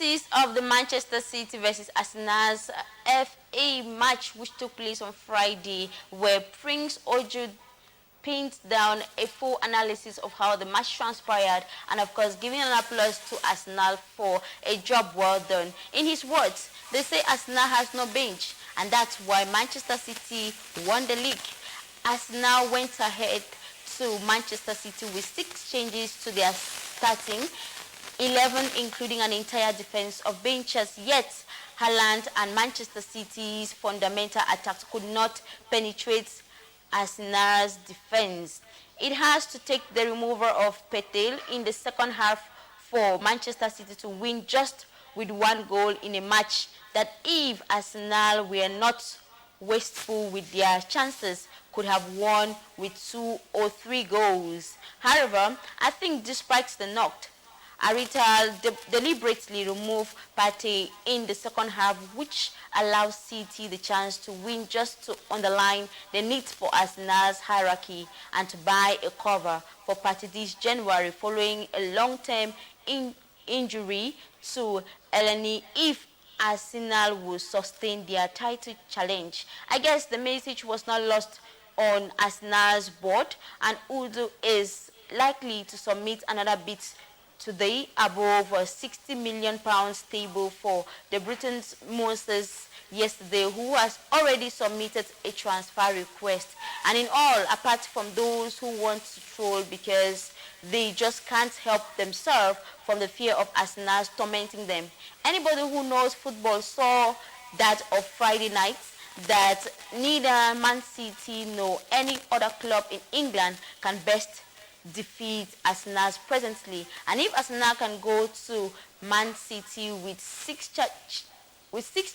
analysis of the Manchester City versus Arsenal's FA match, which took place on Friday, where Prince Ojo paints down a full analysis of how the match transpired and, of course, giving an applause to Arsenal for a job well done. In his words, they say Arsenal has no bench, and that's why Manchester City won the league. Arsenal went ahead to Manchester City with 6 changes to their starting 11, including an entire defense of benches, yet Haaland and Manchester City's fundamental attacks could not penetrate Arsenal's defense. It has to take the removal of Petel in the second half for Manchester City to win just with 1 goal in a match that, if Arsenal were not wasteful with their chances, could have won with 2 or 3 goals. However, I think despite the knock, Arita deliberately removed Partey in the second half, which allows City the chance to win, just to underline the need for Arsenal's hierarchy and to buy a cover for Partey this January following a long-term injury to Elneny if Arsenal will sustain their title challenge. I guess the message was not lost on Arsenal's board, and Udo is likely to submit another bid today above £60 million table for the Britain's Monsters yesterday, who has already submitted a transfer request. And in all, apart from those who want to troll because they just can't help themselves from the fear of Arsenal tormenting them, anybody who knows football saw that of Friday night, that neither Man City nor any other club in England can best defeat Arsenal presently. And if Arsenal can go to Man City with 6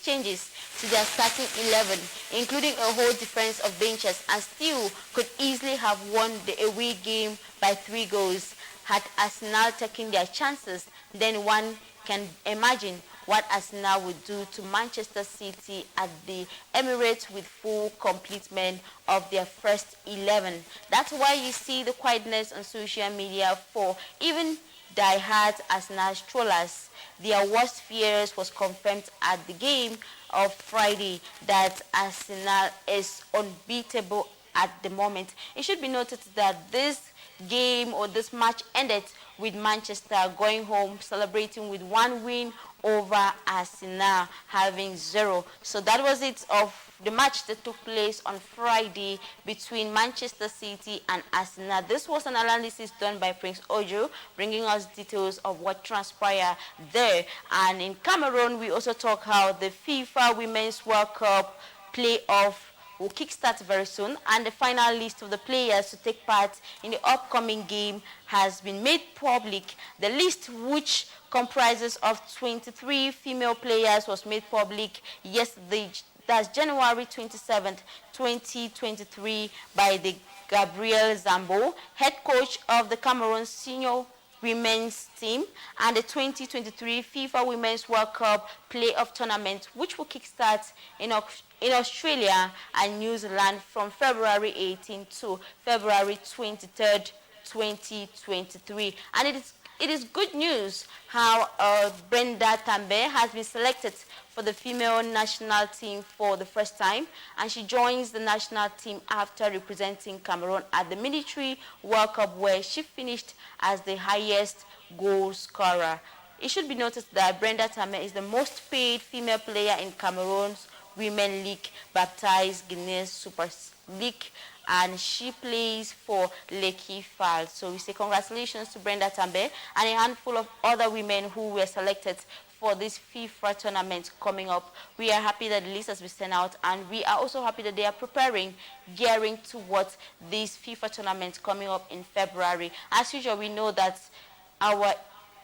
changes to their starting 11, including a whole defense of benches, and still could easily have won the away game by 3 goals, had Arsenal taken their chances, then one can imagine what Arsenal would do to Manchester City at the Emirates with full complement of their first 11. That's why you see the quietness on social media for even die-hard Arsenal strollers. Their worst fears was confirmed at the game of Friday, that Arsenal is unbeatable at the moment. It should be noted that this game or this match ended with Manchester going home celebrating with 1 win over Arsenal having 0. So that was it of the match that took place on Friday between Manchester City and Arsenal. This was an analysis done by Prince Ojo, bringing us details of what transpired there. And in Cameroon, we also talk how the FIFA Women's World Cup playoff will kickstart very soon, and the final list of the players to take part in the upcoming game has been made public. The list, which comprises of 23 female players, was made public yesterday, that's January 27th, 2023, by the Gabriel Zambo, head coach of the Cameroon senior women's team, and the 2023 FIFA Women's World Cup playoff tournament, which will kickstart in Australia and New Zealand from February 18 to February 23rd, 2023. And it is good news how Brenda Tambe has been selected for the female national team for the first time, and she joins the national team after representing Cameroon at the Military World Cup, where she finished as the highest goal scorer. It should be noted that Brenda Tambe is the most paid female player in Cameroon's Women League, baptized Guinness Super League, and she plays for Lekki Fall. So we say congratulations to Brenda Tambe and a handful of other women who were selected for this FIFA tournament coming up. We are happy that the list has been sent out, and we are also happy that they are gearing towards this FIFA tournament coming up in February. As usual, we know that our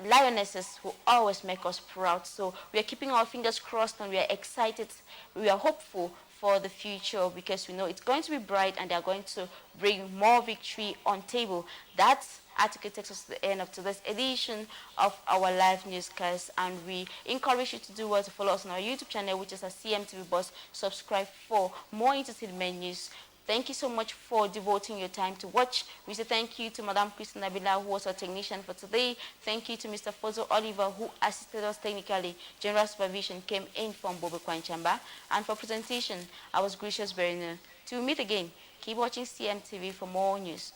Lionesses will always make us proud. So we are keeping our fingers crossed, and we are excited. We are hopeful for the future, because we know it's going to be bright and they are going to bring more victory on table. That article takes us to the end of today's edition of our live newscast, and we encourage you to do well to follow us on our YouTube channel, which is CMTV Buzz. Subscribe for more entertainment news Thank you so much for devoting your time to watch. We say thank you to Madam Christina Nabila, who was our technician for today. Thank you to Mr. Fozo Oliver, who assisted us technically. General supervision came in from Bobo Kwanchamba. And for presentation, I was Gracious Berinyu. Till we meet again, keep watching CMTV for more news.